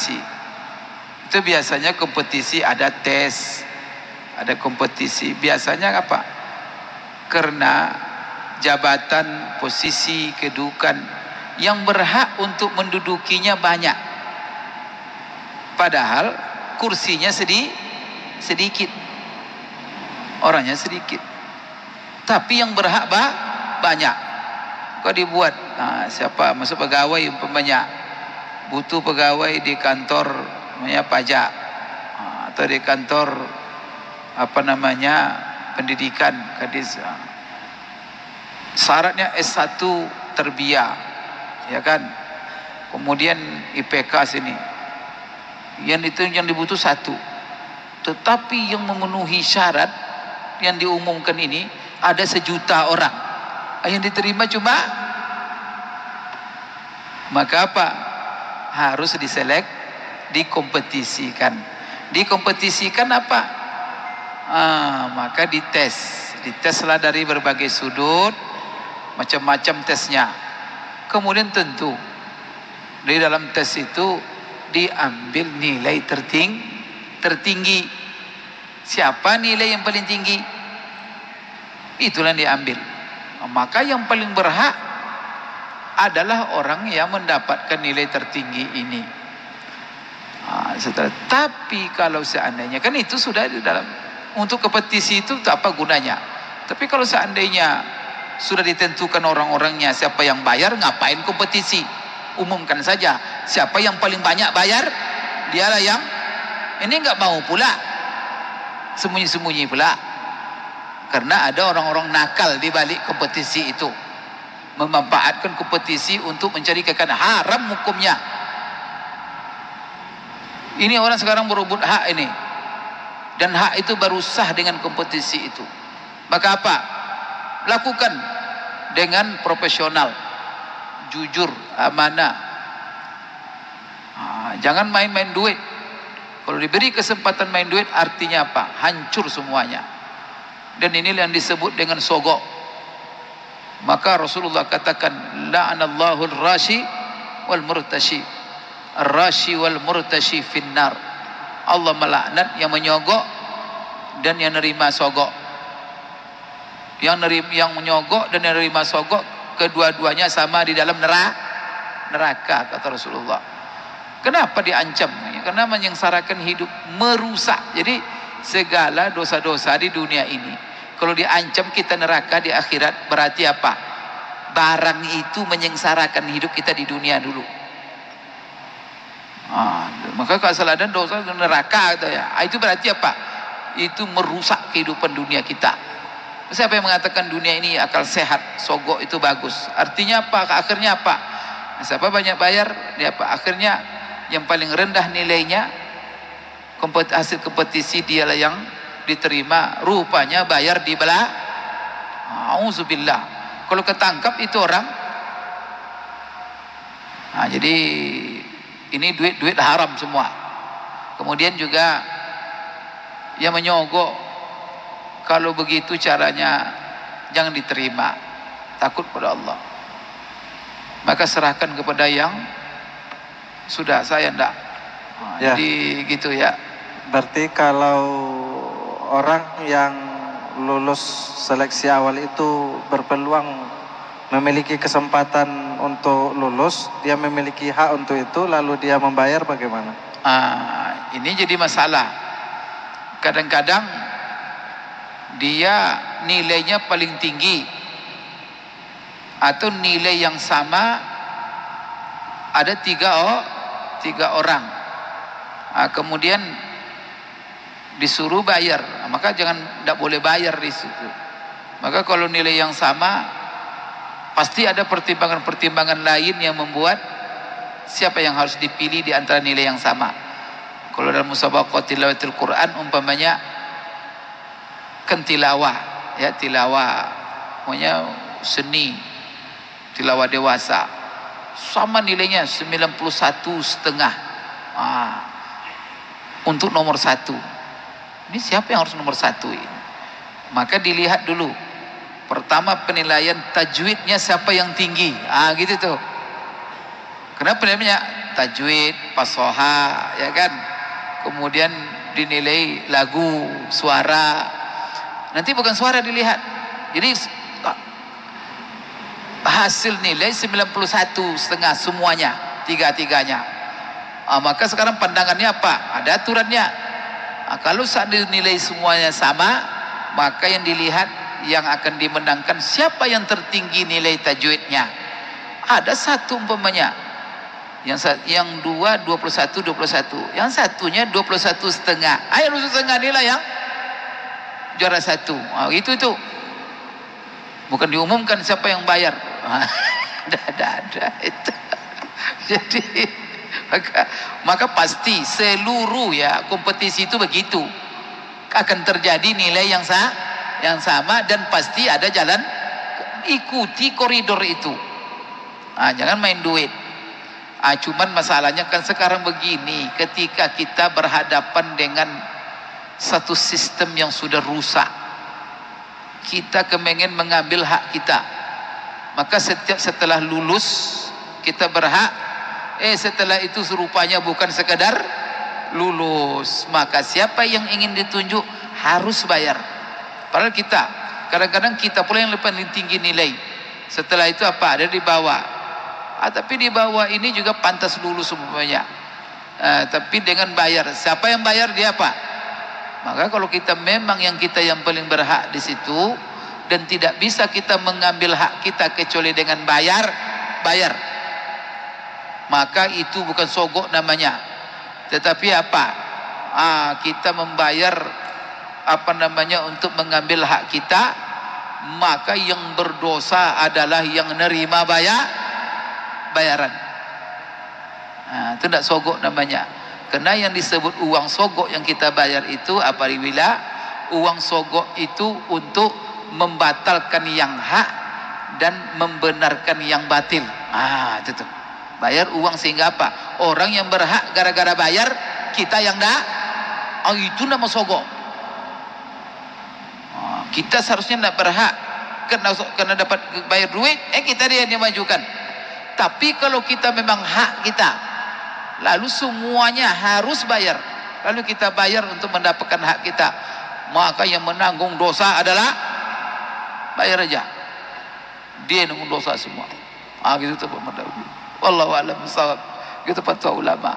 kompetisi. Itu biasanya kompetisi ada tes, ada kompetisi. Biasanya apa? Karena jabatan, posisi, kedudukan yang berhak untuk mendudukinya banyak. Padahal kursinya sedikit. Orangnya sedikit. Tapi yang berhak banyak. Kok dibuat? Nah, siapa masuk pegawai umpamanya butuh pegawai di kantor pajak atau di kantor pendidikan kadis. Syaratnya S1 terbiah, ya kan? Kemudian IPK sini. Yang dibutuh satu. Tetapi yang memenuhi syarat yang diumumkan ini ada 1 juta orang. Yang diterima cuma, maka apa? Harus dikompetisikan. Dikompetisikan apa? Maka diteslah dari berbagai sudut, macam-macam tesnya. Kemudian tentu di dalam tes itu diambil nilai tertinggi. Siapa nilai yang paling tinggi? Itulah yang diambil. Maka yang paling berhak adalah orang yang mendapatkan nilai tertinggi ini. Tapi kalau seandainya, kan itu sudah di dalam, untuk kompetisi itu apa gunanya? Tapi kalau seandainya sudah ditentukan orang-orangnya, siapa yang bayar, ngapain kompetisi? Umumkan saja, siapa yang paling banyak bayar, dialah yang ini. Nggak mau pula, sembunyi-sembunyi pula, karena ada orang-orang nakal di balik kompetisi itu, memanfaatkan kompetisi untuk mencari kekayaan. Haram hukumnya. Ini orang sekarang berebut hak ini, dan hak itu baru sah dengan kompetisi itu. Maka apa? Lakukan dengan profesional, jujur, amanah. Jangan main-main duit. Kalau diberi kesempatan main duit, artinya apa? Hancur semuanya. Dan inilah yang disebut dengan sogok. Maka Rasulullah katakan, la'anallahu ar-rashi wal murtashi. Ar-rashi wal murtashi finnar. Allah melaknat yang menyogok dan yang nerima sogok. Yang menyogok dan yang nerima sogok, kedua-duanya sama di dalam neraka, kata Rasulullah. Kenapa diancam? Karena menyengsarakan hidup, merusak. Jadi segala dosa-dosa di dunia ini, kalau diancam kita neraka di akhirat, berarti apa? Barang itu menyengsarakan hidup kita di dunia dulu. Maka kalau salah dan dosa neraka gitu ya. Itu berarti apa? Itu merusak kehidupan dunia kita. Siapa yang mengatakan dunia ini akal sehat, sogok itu bagus? Artinya apa? Akhirnya apa? Siapa banyak bayar, dia apa? Akhirnya yang paling rendah nilainya, hasil kompetisi dialah yang diterima. Rupanya bayar dibelah. Auzubillah. Kalau ketangkap itu orang. Jadi ini duit haram semua. Kemudian juga yang menyogok, kalau begitu caranya jangan diterima, takut pada Allah. Maka serahkan kepada yang sudah, saya enggak. Jadi gitu ya. Berarti kalau orang yang lulus seleksi awal itu berpeluang memiliki kesempatan untuk lulus, dia memiliki hak untuk itu, lalu dia membayar bagaimana? Ini jadi masalah. Kadang-kadang dia nilainya paling tinggi atau nilai yang sama, ada tiga orang, kemudian disuruh bayar, maka tidak boleh bayar di situ. Maka kalau nilai yang sama, pasti ada pertimbangan-pertimbangan lain yang membuat siapa yang harus dipilih di antara nilai yang sama. Kalau dalam musabaqah tilawatil Quran umpamanya kan tilawah, ya tilawah, pokoknya seni, tilawah dewasa, sama nilainya 91,5 untuk nomor 1. Ini siapa yang harus nomor 1 ini? Maka dilihat dulu, pertama penilaian tajwidnya siapa yang tinggi, gitu tuh. Kenapa penilaiannya tajwid, fasoha, ya kan. Kemudian dinilai lagu, suara. Nanti bukan suara dilihat. Jadi hasil nilai 91,5 semuanya, tiga-tiganya. Maka sekarang pandangannya apa? Ada aturannya. Kalau saat dinilai semuanya sama, maka yang dilihat, yang akan dimenangkan siapa yang tertinggi nilai tajwidnya. Ada satu umpamanya, yang dua 21, yang satunya 21,5. Ayo 21,5 nilai yang juara satu. Itu bukan diumumkan siapa yang bayar. Ada itu. Jadi maka pasti seluruh ya kompetisi itu begitu, akan terjadi nilai yang sama dan pasti ada jalan, ikuti koridor itu. Jangan main duit. Cuman masalahnya kan sekarang begini, ketika kita berhadapan dengan satu sistem yang sudah rusak, kita kepengen mengambil hak kita, maka setelah lulus kita berhak, setelah itu serupanya bukan sekedar lulus, maka siapa yang ingin ditunjuk harus bayar. Padahal kita kadang-kadang kita pula yang paling tinggi nilai, setelah itu apa, ada di bawah. Tapi di bawah ini juga pantas lulus semuanya, tapi dengan bayar. Siapa yang bayar? Dia apa? Maka kalau kita memang yang paling berhak di situ, dan tidak bisa kita mengambil hak kita kecuali dengan bayar, maka itu bukan sogok namanya, tetapi apa? Kita membayar untuk mengambil hak kita, maka yang berdosa adalah yang nerima bayaran. Itu tidak sogok namanya. Karena yang disebut uang sogok yang kita bayar itu apabila uang sogok itu untuk membatalkan yang hak dan membenarkan yang batil. Itu tuh. Bayar uang sehingga apa? Orang yang berhak gara-gara bayar, kita yang enggak. Itu nama sogok. Kita seharusnya tidak berhak karena dapat bayar duit, kita dia yang dimajukan. Tapi kalau kita memang hak kita, lalu semuanya harus bayar, lalu kita bayar untuk mendapatkan hak kita, maka yang menanggung dosa adalah bayar aja, dia nanggung dosa semua. Gitu tuh pendahulu. Wallahu a'lam bishawab. Gitu fatwa ulama.